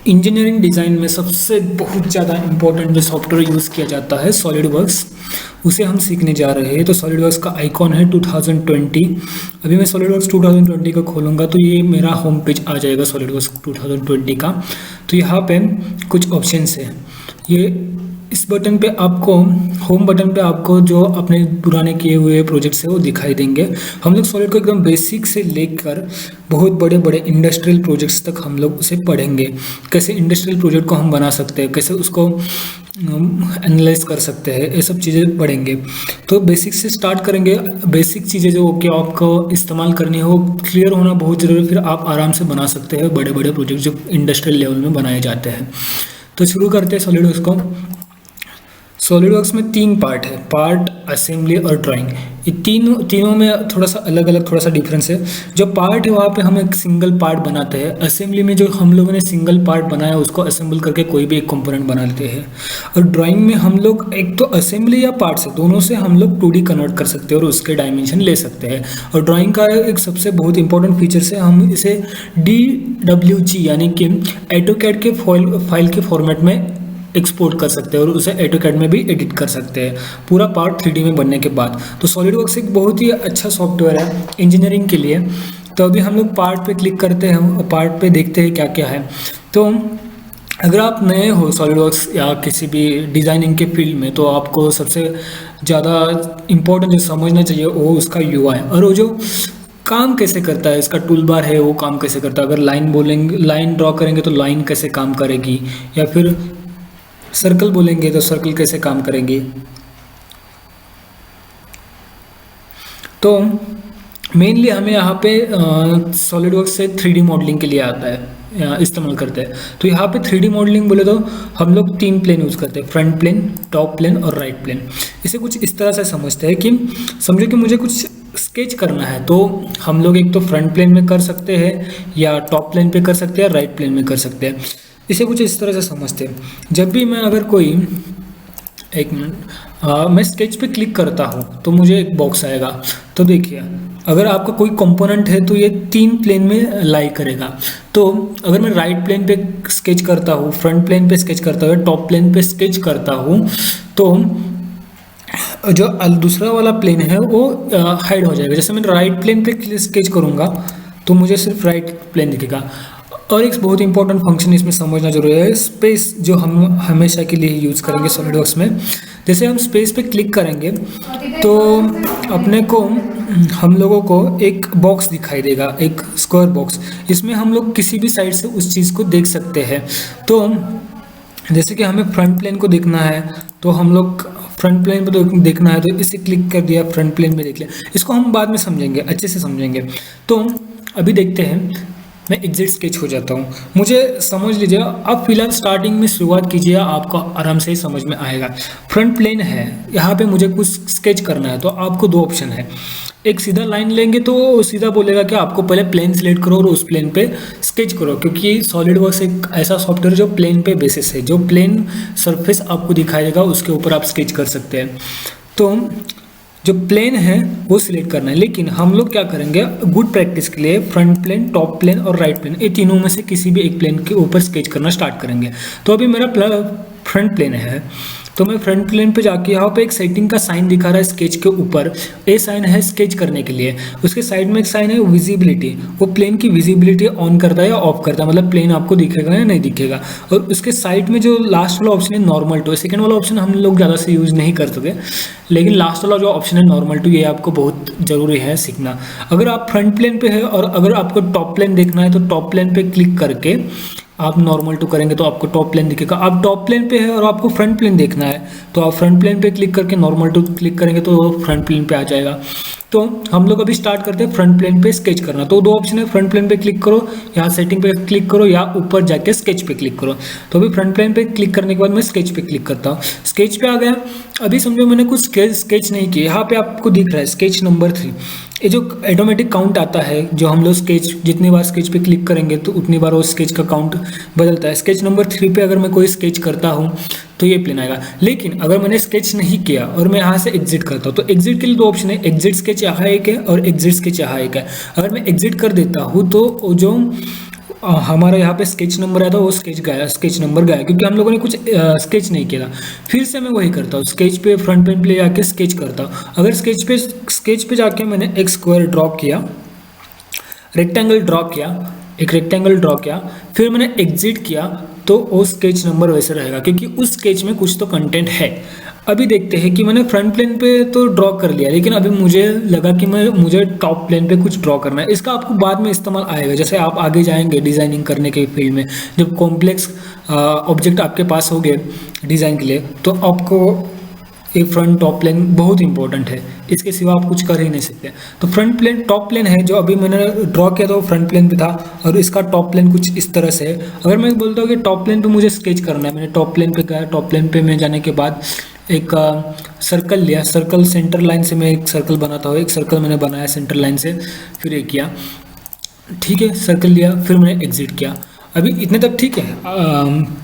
Engineering design में सबसे बहुत ज़्यादा इम्पोर्टेंट जो सॉफ्टवेयर यूज़ किया जाता है सॉलिड वर्क्स, उसे हम सीखने जा रहे हैं। तो सॉलिड वर्क्स का आइकॉन है 2020। अभी मैं सॉलिड वर्क्स 2020 का खोलूँगा तो ये मेरा होम पेज आ जाएगा सॉलिड वर्क्स 2020 का। तो यहाँ पे कुछ ऑप्शंस है। ये इस बटन पे आपको, होम बटन पे आपको जो अपने पुराने किए हुए प्रोजेक्ट्स है वो दिखाई देंगे। हम लोग सॉलिड को एकदम बेसिक से लेकर बहुत बड़े बड़े इंडस्ट्रियल प्रोजेक्ट्स तक हम लोग उसे पढ़ेंगे। कैसे इंडस्ट्रियल प्रोजेक्ट को हम बना सकते हैं, कैसे उसको एनालाइज कर सकते हैं, ये सब चीज़ें पढ़ेंगे। तो बेसिक से स्टार्ट करेंगे। बेसिक चीज़ें जो कि आपको इस्तेमाल करनी है वो क्लियर होना बहुत ज़रूरी है, फिर आप आराम से बना सकते हैं बड़े बड़े प्रोजेक्ट जो इंडस्ट्रियल लेवल में बनाए जाते हैं। तो शुरू करते हैं सॉलिड वर्क्स को। सॉलिड वर्क्स में 3 पार्ट है, पार्ट, असेंबली और ड्राइंग। ये तीनों में थोड़ा सा अलग अलग थोड़ा सा डिफरेंस है। जो पार्ट है वहाँ पे हम एक सिंगल पार्ट बनाते हैं। असेंबली में जो हम लोगों ने सिंगल पार्ट बनाया उसको असेंबल करके कोई भी एक कंपोनेंट बना लेते हैं। और ड्राइंग में हम लोग एक तो असेंबली या पार्ट से दोनों से हम लोग 2D कन्वर्ट कर सकते हैं और उसके डायमेंशन ले सकते हैं। और ड्राइंग का एक सबसे बहुत इंपॉर्टेंट फीचर से हम इसे DWG यानी कि ऑटोकैड के फाइल के फॉर्मेट में एक्सपोर्ट कर सकते हैं और उसे ऑटोकैड में भी एडिट कर सकते हैं पूरा पार्ट 3D में बनने के बाद। तो सॉलिड वर्क्स एक बहुत ही अच्छा सॉफ्टवेयर है इंजीनियरिंग के लिए। तो अभी हम लोग पार्ट पे क्लिक करते हैं और पार्ट पे देखते हैं क्या क्या है। तो अगर आप नए हो सॉलिड वर्क्स या किसी भी डिज़ाइनिंग के फील्ड में, तो आपको सबसे ज़्यादा इम्पोर्टेंट जो समझना चाहिए वो उसका UI और वो जो काम कैसे करता है, इसका टूल बार है वो काम कैसे करता है। अगर लाइन बोलेंगे, लाइन ड्रॉ करेंगे तो लाइन कैसे काम करेगी, या फिर सर्कल बोलेंगे तो सर्कल कैसे काम करेंगे। तो मेनली हमें यहाँ पे सॉलिड वर्क्स से 3D मॉडलिंग के लिए आता है, इस्तेमाल करते हैं। तो यहाँ पे 3D मॉडलिंग बोले तो हम लोग 3 प्लेन यूज़ करते हैं, फ्रंट प्लेन, टॉप प्लेन और राइट प्लेन। इसे कुछ इस तरह से समझते हैं कि समझो कि मुझे कुछ स्केच करना है तो हम लोग एक तो फ्रंट प्लेन में कर सकते हैं, या टॉप प्लेन पे कर सकते हैं, या राइट प्लेन में कर सकते हैं। इसे कुछ इस तरह से समझते हैं। जब भी मैं अगर कोई एक मिनट मैं स्केच पे क्लिक करता हूँ तो मुझे एक बॉक्स आएगा। तो देखिए अगर आपका कोई कंपोनेंट है तो ये 3 प्लेन में लाई करेगा। तो अगर मैं राइट प्लेन पे स्केच करता हूँ, फ्रंट प्लेन पे स्केच करता हूँ, टॉप प्लेन पे स्केच करता हूँ, तो जो दूसरा वाला प्लेन है वो हाइड हो जाएगा। जैसे मैं राइट प्लेन पे स्केच करूँगा तो मुझे सिर्फ राइट प्लेन दिखेगा। और एक बहुत इंपॉर्टेंट फंक्शन इसमें समझना जरूरी है, स्पेस, जो हम हमेशा के लिए यूज़ करेंगे सॉलिड वर्क्स में। जैसे हम स्पेस पे क्लिक करेंगे तो अपने को, हम लोगों को एक बॉक्स दिखाई देगा, एक स्क्वायर बॉक्स। इसमें हम लोग किसी भी साइड से उस चीज़ को देख सकते हैं। तो जैसे कि हमें फ्रंट प्लेन को देखना है तो हम लोग फ्रंट प्लेन पे देखना है तो इसे क्लिक कर दिया, फ्रंट प्लेन में देख लिया। इसको हम बाद में समझेंगे, अच्छे से समझेंगे। तो अभी देखते हैं, मैं एग्जिट स्केच हो जाता हूँ। मुझे समझ लीजिए, आप फिलहाल स्टार्टिंग में शुरुआत कीजिए, आपको आराम से ही समझ में आएगा। फ्रंट प्लेन है, यहाँ पे मुझे कुछ स्केच करना है तो आपको 2 ऑप्शन है। एक सीधा लाइन लेंगे तो सीधा बोलेगा कि आपको पहले प्लेन सिलेक्ट करो और उस प्लेन पे स्केच करो, क्योंकि सॉलिड वर्क्स एक ऐसा सॉफ्टवेयर जो प्लेन पे बेसिस है, जो प्लेन सरफेस आपको दिखाई देगा उसके ऊपर आप स्केच कर सकते हैं। तो जो प्लेन है वो सिलेक्ट करना है। लेकिन हम लोग क्या करेंगे गुड प्रैक्टिस के लिए, फ्रंट प्लेन, टॉप प्लेन और राइट प्लेन, ये तीनों में से किसी भी एक प्लेन के ऊपर स्केच करना स्टार्ट करेंगे। तो अभी मेरा फ्रंट प्लेन है तो मैं फ्रंट प्लेन पे जाके यहाँ पे एक सेटिंग का साइन दिखा रहा है स्केच के ऊपर। ए साइन है स्केच करने के लिए, उसके साइड में एक साइन है विजिबिलिटी, वो प्लेन की विजिबिलिटी ऑन करता है या ऑफ करता है, मतलब प्लेन आपको दिखेगा या नहीं दिखेगा। और उसके साइड में जो लास्ट वाला ऑप्शन है नॉर्मल टू, सेकंड वाला ऑप्शन हम लोग ज़्यादा से यूज़ नहीं कर सकते, लेकिन लास्ट वाला जो ऑप्शन है नॉर्मल टू, ये आपको बहुत ज़रूरी है सीखना। अगर आप फ्रंट प्लेन पे है और अगर आपको टॉप प्लेन देखना है तो टॉप प्लेन पे क्लिक करके आप नॉर्मल टू करेंगे तो आपको टॉप प्लेन दिखेगा। आप टॉप प्लेन पे है और आपको फ्रंट प्लेन देखना है तो आप फ्रंट प्लेन पे क्लिक करके नॉर्मल टू क्लिक करेंगे तो फ्रंट प्लेन पे आ जाएगा। तो हम लोग अभी स्टार्ट करते हैं फ्रंट प्लेन पे स्केच करना। तो 2 ऑप्शन है, फ्रंट प्लेन पे क्लिक करो, यहाँ सेटिंग पे क्लिक करो, या ऊपर जाके स्केच पे क्लिक करो। तो अभी फ्रंट प्लेन पे क्लिक करने के बाद मैं स्केच पे क्लिक करता हूँ। स्केच पे आ गया। अभी समझो मैंने कुछ स्केच नहीं किया, यहाँ पे आपको दिख रहा है स्केच नंबर 3। ये जो ऑटोमेटिक काउंट आता है, जो हम लोग स्केच जितनी बार स्केच पे क्लिक करेंगे तो उतनी बार वो स्केच का काउंट बदलता है। स्केच नंबर 3 पे अगर मैं कोई स्केच करता हूँ तो ये प्लेन आएगा। लेकिन अगर मैंने स्केच नहीं किया और मैं यहाँ से एग्जिट करता हूँ तो एग्जिट के लिए 2 ऑप्शन है, एग्जिट स्केच यहाँ एक है और एग्जिट स्केच यहाँ एक है। अगर मैं एग्जिट कर देता हूँ तो जो हमारा यहाँ पे स्केच नंबर आया था, वो स्केच नंबर गया क्योंकि हम लोगों ने कुछ स्केच नहीं किया था। फिर से मैं वही करता हूँ, स्केच पे फ्रंट पेन पे ले जाके स्केच करता हूँ। अगर स्केच पे जाके मैंने एक स्क्वायर ड्रॉ किया, रेक्टेंगल ड्रॉ किया, एक रेक्टेंगल ड्रॉ किया, फिर मैंने एग्जिट किया, तो वो स्केच नंबर वैसे रहेगा क्योंकि उस स्केच में कुछ तो कंटेंट है। अभी देखते हैं कि मैंने फ्रंट प्लेन पे तो ड्रॉ कर लिया, लेकिन अभी मुझे लगा कि मुझे टॉप प्लेन पे कुछ ड्रॉ करना है। इसका आपको बाद में इस्तेमाल आएगा, जैसे आप आगे जाएंगे डिज़ाइनिंग करने के फील्ड में, जब कॉम्प्लेक्स ऑब्जेक्ट आपके पास हो गए डिज़ाइन के लिए, तो आपको ये फ्रंट टॉप प्लेन बहुत इंपॉर्टेंट है, इसके सिवा आप कुछ कर ही नहीं सकते। तो फ्रंट प्लेन टॉप प्लेन है, जो अभी मैंने ड्रॉ किया था वो फ्रंट प्लेन पे था, और इसका टॉप प्लेन कुछ इस तरह से है। अगर मैं बोलता हूँ कि टॉप प्लेन पे मुझे स्केच करना है, मैंने टॉप प्लेन पे गया, टॉप प्लेन पे मैं जाने के बाद एक सर्कल लिया, सर्कल सेंटर लाइन से मैं एक सर्कल बनाता हूँ, एक सर्कल मैंने बनाया सेंटर लाइन से, फिर एक किया, ठीक है, सर्कल लिया, फिर मैंने एग्जिट किया। अभी इतने तक ठीक है।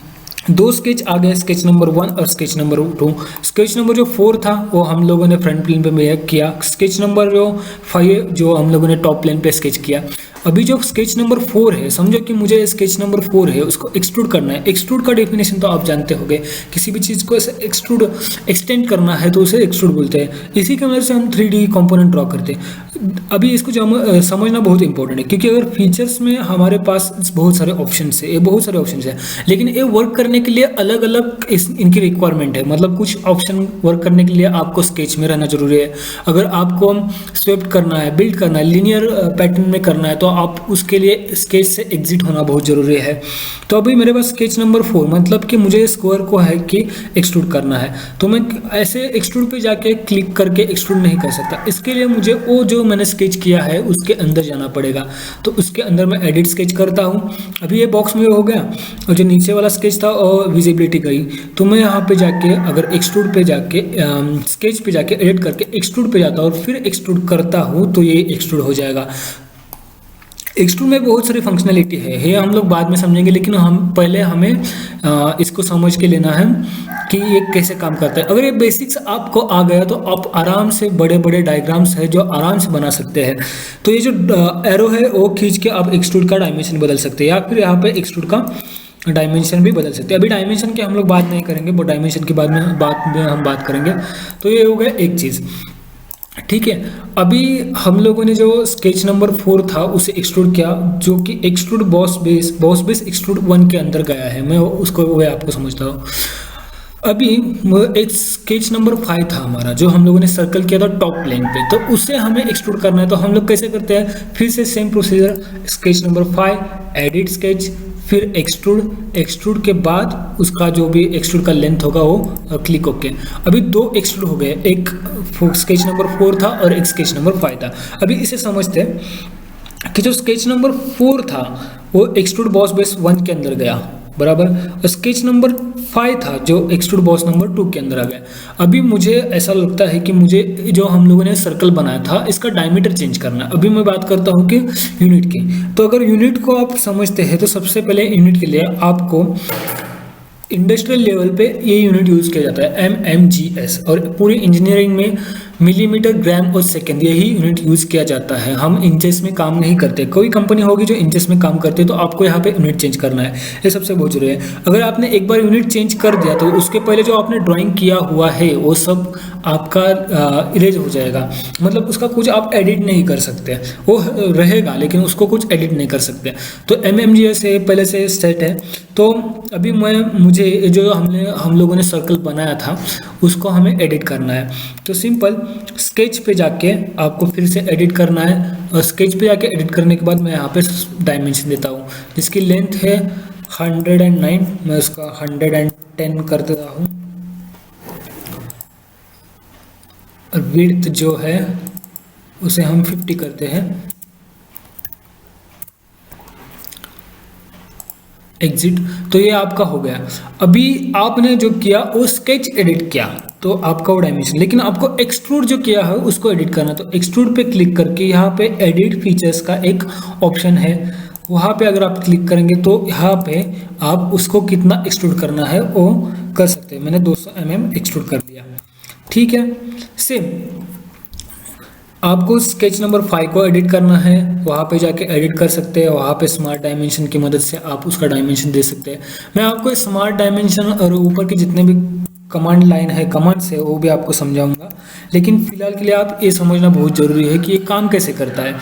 दो स्केच आ गए, स्केच नंबर 1 और स्केच नंबर 2। स्केच नंबर जो 4 था वो हम लोगों ने फ्रंट प्लेन पे मेक किया, स्केच नंबर जो 5 जो हम लोगों ने टॉप प्लेन पे स्केच किया। अभी जो स्केच नंबर 4 है, समझो कि मुझे स्केच नंबर 4 है उसको एक्सट्रूड करना है। एक्सट्रूड का डेफिनेशन तो आप जानते होंगे, किसी भी चीज़ को ऐसे एक्सटेंड करना है तो उसे एक्सट्रूड बोलते हैं। इसी की वजह से हम 3D कंपोनेंट ड्रॉ करते हैं। अभी इसको समझना बहुत इंपॉर्टेंट है, क्योंकि अगर फीचर्स में हमारे पास बहुत सारे ऑप्शंस है, ये बहुत सारे ऑप्शंस है, लेकिन ये वर्क करने के लिए अलग अलग इनकी रिक्वायरमेंट है। मतलब कुछ ऑप्शन वर्क करने के लिए आपको स्केच में रहना जरूरी है। अगर आपको स्वेप्ट करना है, बिल्ड करना है, लीनियर पैटर्न में करना है, तो आप उसके लिए स्केच से एग्जिट होना बहुत ज़रूरी है। तो अभी मेरे पास स्केच नंबर 4, मतलब कि मुझे स्क्वायर को है कि एक्सट्रूड करना है, तो मैं ऐसे एक्सट्रूड पे जाके क्लिक करके एक्सट्रूड नहीं कर सकता। इसके लिए मुझे वो जो मैंने स्केच किया है उसके अंदर जाना पड़ेगा। तो उसके अंदर मैं एडिट स्केच करता हूँ। अभी ये बॉक्स में हो गया, और जो नीचे वाला स्केच था और विजिबिलिटी गई, तो मैं यहाँ पे जाके अगर एक्सट्रूड पे जाके स्केच पे जाके एडिट करके एक्सट्रूड पे जाता हूँ और फिर एक्सट्रूड करता हूँ, तो ये एक्सट्रूड हो जाएगा। एक्सट्रूड में बहुत सारी फंक्शनलिटी है, ये हम लोग बाद में समझेंगे, लेकिन हमें इसको समझ के लेना है कि ये कैसे काम करता है। अगर ये बेसिक्स आपको आ गया तो आप आराम से बड़े बड़े डायग्राम्स है जो आराम से बना सकते हैं। तो ये जो एरो है वो खींच के आप एक्सट्रूड का डायमेंशन बदल सकते हैं, या फिर यहाँ पे एक्सट्रूड का डायमेंशन भी बदल सकते हैं। अभी डायमेंशन की हम लोग बात नहीं करेंगे, वो डायमेंशन के बाद में हम बात करेंगे। तो ये हो गया एक चीज़, ठीक है। अभी हम लोगों ने जो स्केच नंबर 4 था उसे एक्सट्रूड किया, जो कि एक्सट्रूड बॉस बेस एक्सट्रूड 1 के अंदर गया है। मैं उसको वो आपको समझता हूँ। अभी एक स्केच नंबर 5 था हमारा, जो हम लोगों ने सर्कल किया था टॉप प्लेन पे, तो उसे हमें एक्सट्रूड करना है। तो हम लोग कैसे करते हैं, फिर से same procedure, sketch number 5 edit sketch, फिर एक्सट्रूड के बाद उसका जो भी एक्सट्रूड का लेंथ होगा वो क्लिक ओके। अभी 2 एक्सट्रूड हो गए, एक स्केच नंबर 4 था और एक स्केच नंबर 5 था। अभी इसे समझते हैं कि जो स्केच नंबर 4 था वो एक्सट्रूड बॉस बेस 1 के अंदर गया, बराबर, और स्केच नंबर 5 था जो एक्सट्रूड बॉस नंबर 2 के अंदर आ गया। अभी मुझे ऐसा लगता है कि मुझे जो हम लोगों ने सर्कल बनाया था इसका डायमीटर चेंज करना है। अभी मैं बात करता हूँ कि यूनिट की। तो अगर यूनिट को आप समझते हैं तो सबसे पहले यूनिट के लिए आपको इंडस्ट्रियल लेवल पे ये यूनिट यूज़ किया जाता है MMGS, और पूरी इंजीनियरिंग में मिलीमीटर, ग्राम और सेकंड यही यूनिट यूज़ किया जाता है। हम इंचेस में काम नहीं करते। कोई कंपनी होगी जो इंचेस में काम करती है तो आपको यहाँ पे यूनिट चेंज करना है, ये सबसे बहुत जरूरी है। अगर आपने एक बार यूनिट चेंज कर दिया तो उसके पहले जो आपने ड्राइंग किया हुआ है वो सब आपका इरेज हो जाएगा। मतलब उसका कुछ आप एडिट नहीं कर सकते, वो रहेगा लेकिन उसको कुछ एडिट नहीं कर सकते। तो MMGS है पहले से सेट है। तो अभी मुझे जो हम लोगों ने सर्कल बनाया था उसको हमें एडिट करना है। तो सिंपल स्केच पे जाके आपको फिर से एडिट करना है, और स्केच पे जाके एडिट करने के बाद मैं यहाँ पे डायमेंशन देता हूँ, जिसकी लेंथ है 109, मैं उसका 110 कर देता हूँ, और विड्थ जो है उसे हम 50 करते हैं। एग्जिट। तो ये आपका हो गया। अभी आपने जो किया वो स्केच एडिट किया तो आपका वो डायमेंशन, लेकिन आपको एक्सट्रूड जो किया है उसको एडिट करना। तो एक्सट्रूड पे क्लिक करके यहाँ पे एडिट फीचर्स का एक ऑप्शन है, वहाँ पे अगर आप क्लिक करेंगे तो यहाँ पे आप उसको कितना एक्सट्रूड करना है वो कर सकते हैं। मैंने 200 mm एक्सट्रूड कर दिया, ठीक है। सेम आपको स्केच नंबर 5 को एडिट करना है, वहाँ पे जाके एडिट कर सकते हैं, वहाँ पे स्मार्ट डायमेंशन की मदद से आप उसका डायमेंशन दे सकते हैं। मैं आपको स्मार्ट डायमेंशन और ऊपर के जितने भी कमांड लाइन है, कमांड्स है, वो भी आपको समझाऊंगा, लेकिन फिलहाल के लिए आप ये समझना बहुत ज़रूरी है कि ये काम कैसे करता है।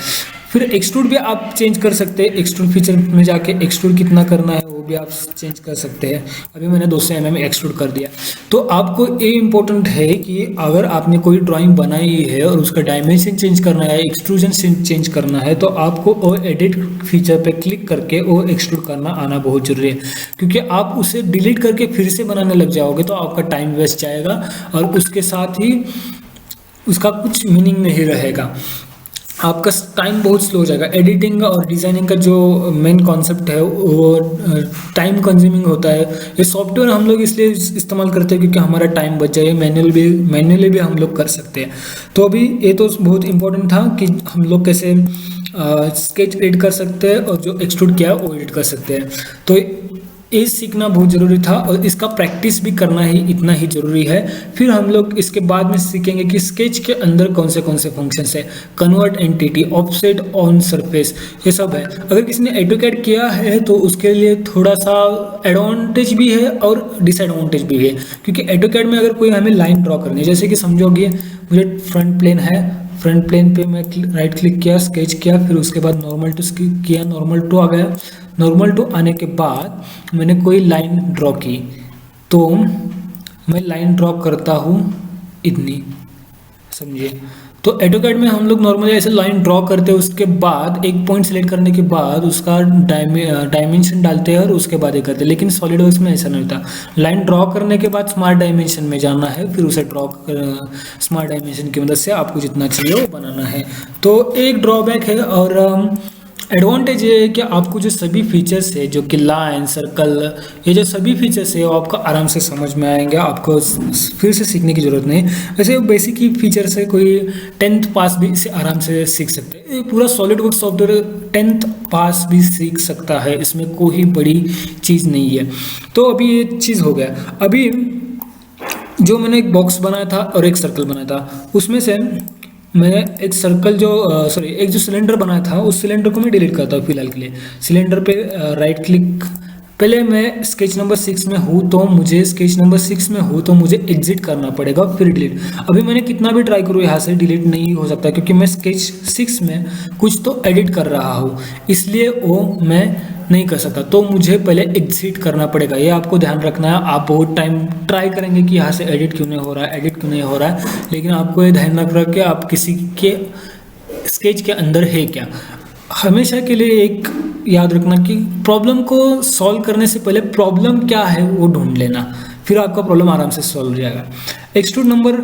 फिर एक्सट्रूड भी आप चेंज कर सकते हैं, एक्सट्रूड फीचर में जाके एक्सट्रूड कितना करना है वो भी आप चेंज कर सकते हैं। अभी मैंने 200 mm एक्सट्रूड कर दिया। तो आपको ये इम्पोर्टेंट है कि अगर आपने कोई ड्राइंग बनाई है और उसका डायमेंशन चेंज करना है, एक्सट्रूजन चेंज करना है, तो आपको वो एडिट फीचर पे क्लिक करके वो एक्सट्रूड करना आना बहुत जरूरी है, क्योंकि आप उसे डिलीट करके फिर से बनाने लग जाओगे तो आपका टाइम वेस्ट जाएगा और उसके साथ ही उसका कुछ मीनिंग नहीं रहेगा, आपका टाइम बहुत स्लो हो जाएगा। एडिटिंग और डिज़ाइनिंग का जो मेन कॉन्सेप्ट है वो टाइम कंज्यूमिंग होता है। ये सॉफ्टवेयर हम लोग इसलिए इस्तेमाल करते हैं क्योंकि हमारा टाइम बच जाए, मैन्युअली भी हम लोग कर सकते हैं। तो अभी ये तो बहुत इंपॉर्टेंट था कि हम लोग कैसे स्केच एडिट कर सकते हैं और जो एक्सट्रूड किया वो एडिट कर सकते हैं। तो ये सीखना बहुत ज़रूरी था और इसका प्रैक्टिस भी करना ही इतना ही ज़रूरी है। फिर हम लोग इसके बाद में सीखेंगे कि स्केच के अंदर कौन से फंक्शंस है, convert entity, offset on surface, ये सब है। अगर किसी ने एडोकैड किया है तो उसके लिए थोड़ा सा एडवांटेज भी है और डिसएडवांटेज भी है, क्योंकि एडोकैड में अगर कोई हमें लाइन ड्रॉ करनी है, जैसे कि समझोगे मुझे फ्रंट प्लेन है, फ्रंट प्लेन पे मैं राइट क्लिक किया, स्केच किया, फिर उसके बाद नॉर्मल टू किया, नॉर्मल टू आ गया। नॉर्मल टू आने के बाद मैंने कोई लाइन ड्रॉ की, तो मैं लाइन ड्रॉ करता हूँ इतनी, समझिए। तो एडोकैड में हम लोग नॉर्मली ऐसे लाइन ड्रॉ करते हैं, उसके बाद एक पॉइंट सेलेक्ट करने के बाद उसका डायमेंशन डालते हैं और उसके बाद ये करते हैं, लेकिन सॉलिडवर्क्स में ऐसा नहीं होता। लाइन ड्रॉ करने के बाद स्मार्ट डायमेंशन में जाना है, फिर उसे स्मार्ट डायमेंशन की मदद से आपको जितना चाहिए वो बनाना है। तो एक ड्रॉबैक है, और एडवांटेज ये है कि आपको जो सभी फीचर्स है, जो कि लाइन, सर्कल, ये जो सभी फीचर्स है वो आपको आराम से समझ में आएंगे, आपको फिर से सीखने की ज़रूरत नहीं। वैसे बेसिक ही फीचर्स है, कोई 10th पास भी इसे आराम से सीख सकते हैं। ये पूरा सॉलिडवर्क्स सॉफ्टवेयर 10th पास भी सीख सकता है, इसमें कोई बड़ी चीज़ नहीं है। तो अभी ये चीज़ हो गया। अभी जो मैंने एक बॉक्स बनाया था और एक सर्कल बनाया था, उसमें से मैं एक सर्कल एक जो सिलेंडर बनाया था उस सिलेंडर को मैं डिलीट करता हूँ फिलहाल के लिए। सिलेंडर पे राइट क्लिक, पहले मैं स्केच नंबर 6 में हूँ तो मुझे एग्जिट करना पड़ेगा, फिर डिलीट। अभी मैंने कितना भी ट्राई करूँ यहाँ से डिलीट नहीं हो सकता, क्योंकि मैं स्केच 6 में कुछ तो एडिट कर रहा हूँ, इसलिए वो मैं नहीं कर सकता। तो मुझे पहले एग्जिट करना पड़ेगा, ये आपको ध्यान रखना है। आप बहुत टाइम ट्राई करेंगे कि यहाँ से एडिट क्यों नहीं हो रहा है, लेकिन आपको ये ध्यान रखना कि आप किसी के स्केच के अंदर है क्या। हमेशा के लिए एक याद रखना कि प्रॉब्लम को सॉल्व करने से पहले प्रॉब्लम क्या है वो ढूंढ लेना, फिर आपका प्रॉब्लम आराम से सॉल्व हो जाएगा। एक्सट्रूड नंबर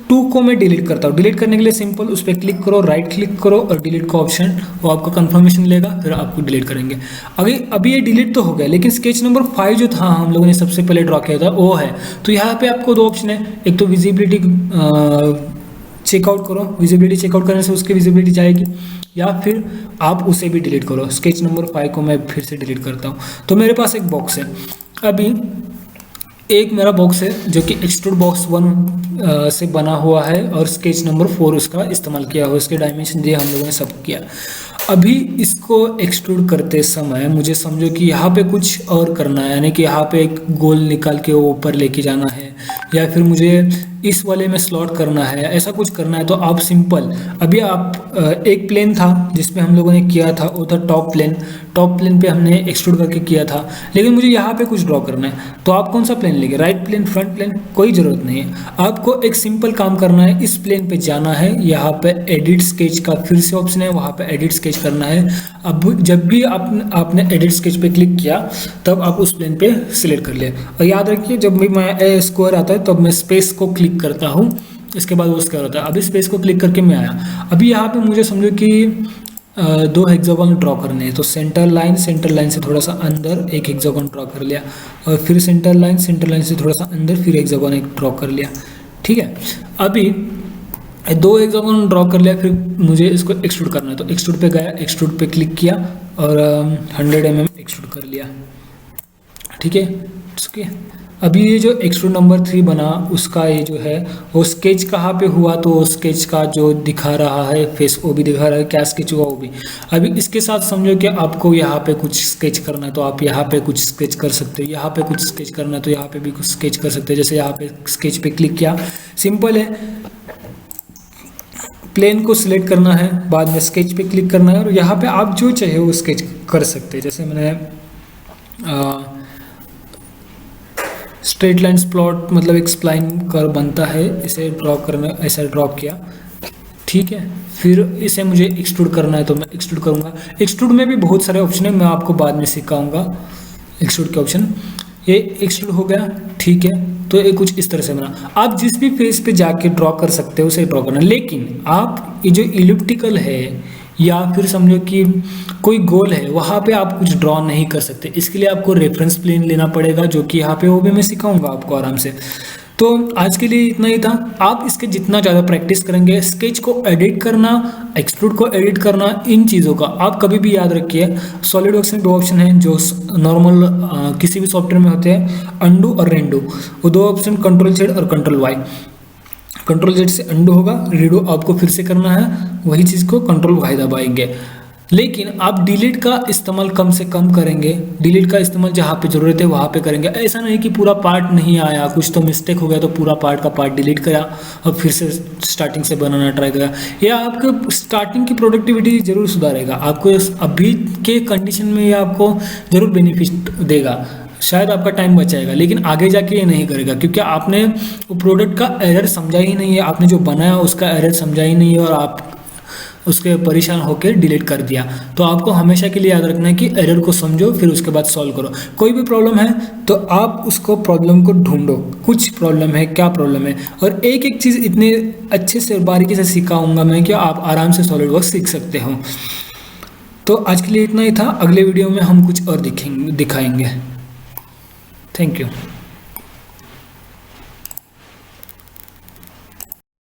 2 को मैं डिलीट करता हूँ। डिलीट करने के लिए सिंपल उस पर क्लिक करो, राइट क्लिक करो और डिलीट का ऑप्शन, वो आपका कंफर्मेशन लेगा, फिर आपको डिलीट करेंगे। अभी ये डिलीट तो हो गया, लेकिन स्केच नंबर 5 जो था हम लोगों ने सबसे पहले ड्रॉ किया था वो है। तो यहाँ पे आपको 2 ऑप्शन है, एक तो विजिबिलिटी चेकआउट करो, विजिबिलिटी चेकआउट करने से उसकी विजिबिलिटी जाएगी, या फिर आप उसे भी डिलीट करो। स्केच नंबर 5 को मैं फिर से डिलीट करता हूँ। तो मेरे पास एक बॉक्स है, अभी एक मेरा बॉक्स है जो कि एक्सट्रूड बॉक्स 1 से बना हुआ है और स्केच नंबर 4 उसका इस्तेमाल किया हुआ, इसके डायमेंशन दिए हम लोगों ने सब किया। अभी इसको एक्सट्रूड करते समय मुझे समझो कि यहाँ पे कुछ और करना है, यानी कि यहाँ पे एक गोल निकाल के वो ऊपर लेके जाना है, या फिर मुझे इस वाले में स्लॉट करना है, ऐसा कुछ करना है। तो आप सिंपल, अभी आप एक प्लेन था जिसमें हम लोगों ने किया था, वो था टॉप प्लेन पे हमने एक्सट्रूड करके किया था, लेकिन मुझे यहाँ पे कुछ ड्रॉ करना है। तो आप कौन सा प्लेन लेंगे, राइट प्लेन, फ्रंट प्लेन, कोई ज़रूरत नहीं है। आपको एक सिंपल काम करना है, इस प्लेन पे जाना है, यहाँ पे एडिट स्केच का फिर से ऑप्शन है, वहाँ पे एडिट स्केच करना है। अब जब भी आपने एडिट स्केच पे क्लिक किया तब आप उस प्लेन पे सिलेक्ट कर लिया। और याद रखिए जब भी मैं स्क्वायर आता है तब मैं स्पेस को क्लिक करता हूँ, इसके बाद वो स्क्वायर होता है। अभी स्पेस को क्लिक करके मैं आया। अभी यहाँ पे मुझे समझो कि 2 हेक्सागोन ड्रॉ करने हैं, तो सेंटर लाइन से थोड़ा सा अंदर एक हेक्सागोन ड्रॉ कर लिया, और फिर सेंटर लाइन से थोड़ा सा अंदर फिर हेक्सागोन एक ड्रॉ कर लिया। ठीक है, अभी 2 हेक्सागोन ड्रॉ कर लिया, फिर मुझे इसको एक्सट्रूड करना है। तो एक्सट्रूड पे गया, एक्सट्रूड पे क्लिक किया और 100 mm एक्सट्रूड कर लिया। ठीक है, अभी ये जो एक्सट्रूड नंबर 3 बना उसका ये जो है वो स्केच कहाँ पे हुआ, तो वो स्केच का जो दिखा रहा है फेस वो भी दिखा रहा है, क्या स्केच हुआ वो भी। अभी इसके साथ समझो कि आपको यहाँ पे कुछ स्केच करना है तो आप यहाँ पे कुछ स्केच कर सकते हो, यहाँ पे कुछ स्केच करना है तो यहाँ पे भी कुछ स्केच कर सकते हो। जैसे यहाँ पे स्केच पे क्लिक किया, सिंपल है, प्लेन को सिलेक्ट करना है, बाद में स्केच पे क्लिक करना है और यहाँ पे आप जो चाहे वो स्केच कर सकते हैं। जैसे मैंने स्ट्रेट लाइन्स प्लॉट मतलब एक स्प्लाइन कर बनता है, इसे ड्रॉ करना, ऐसा ड्रॉ किया, ठीक है। फिर इसे मुझे एक्सट्रूड करना है तो मैं एक्सट्रूड करूँगा। एक्सट्रूड में भी बहुत सारे ऑप्शन है, मैं आपको बाद में सिखाऊंगा एक्सट्रूड के ऑप्शन। ये एक्सट्रूड हो गया, ठीक है। तो ये कुछ इस तरह से बना। आप जिस भी फेस पे जाके ड्रॉ कर सकते हो उसे ड्रॉ करना, लेकिन आप ये जो इलिप्टिकल है या फिर समझो कि कोई गोल है वहाँ पे आप कुछ ड्रॉ नहीं कर सकते। इसके लिए आपको रेफरेंस प्लेन लेना पड़ेगा, जो कि यहाँ पे वो भी मैं सिखाऊंगा आपको आराम से। तो आज के लिए इतना ही था। आप इसके जितना ज़्यादा प्रैक्टिस करेंगे, स्केच को एडिट करना, एक्सट्रूड को एडिट करना, इन चीज़ों का आप कभी भी याद रखिए। सॉलिडवर्क्स में 2 ऑप्शन हैं जो नॉर्मल किसी भी सॉफ्टवेयर में होते हैं, अंडू और रेंडू। वो 2 ऑप्शन कंट्रोल Z और कंट्रोल Y। कंट्रोल Z से अंडू होगा, रीडो आपको फिर से करना है, वही चीज़ को कंट्रोल Y दबाएंगे। लेकिन आप डिलीट का इस्तेमाल कम से कम करेंगे, डिलीट का इस्तेमाल जहाँ पे ज़रूरत है वहाँ पे करेंगे। ऐसा नहीं कि पूरा पार्ट नहीं आया, कुछ तो मिस्टेक हो गया तो पूरा पार्ट का पार्ट डिलीट करा और फिर से स्टार्टिंग से बनाना ट्राई करा, या आपके स्टार्टिंग की प्रोडक्टिविटी ज़रूर सुधारेगा। आपको अभी के कंडीशन में ये आपको ज़रूर बेनिफिट देगा, शायद आपका टाइम बचाएगा, लेकिन आगे जाके ये नहीं करेगा क्योंकि आपने वो प्रोडक्ट का एरर समझा ही नहीं है, आपने जो बनाया उसका एरर समझा ही नहीं है और आप उसके परेशान होकर डिलीट कर दिया। तो आपको हमेशा के लिए याद रखना है कि एरर को समझो फिर उसके बाद सॉल्व करो। कोई भी प्रॉब्लम है तो आप उसको प्रॉब्लम को ढूंढो, कुछ प्रॉब्लम है, क्या प्रॉब्लम है, और एक एक चीज़ इतने अच्छे से बारीकी से सिखाऊंगा मैं कि आप आराम से सॉलिडवर्क्स सीख सकते हो। तो आज के लिए इतना ही था, अगले वीडियो में हम कुछ और दिखाएंगे। Thank you.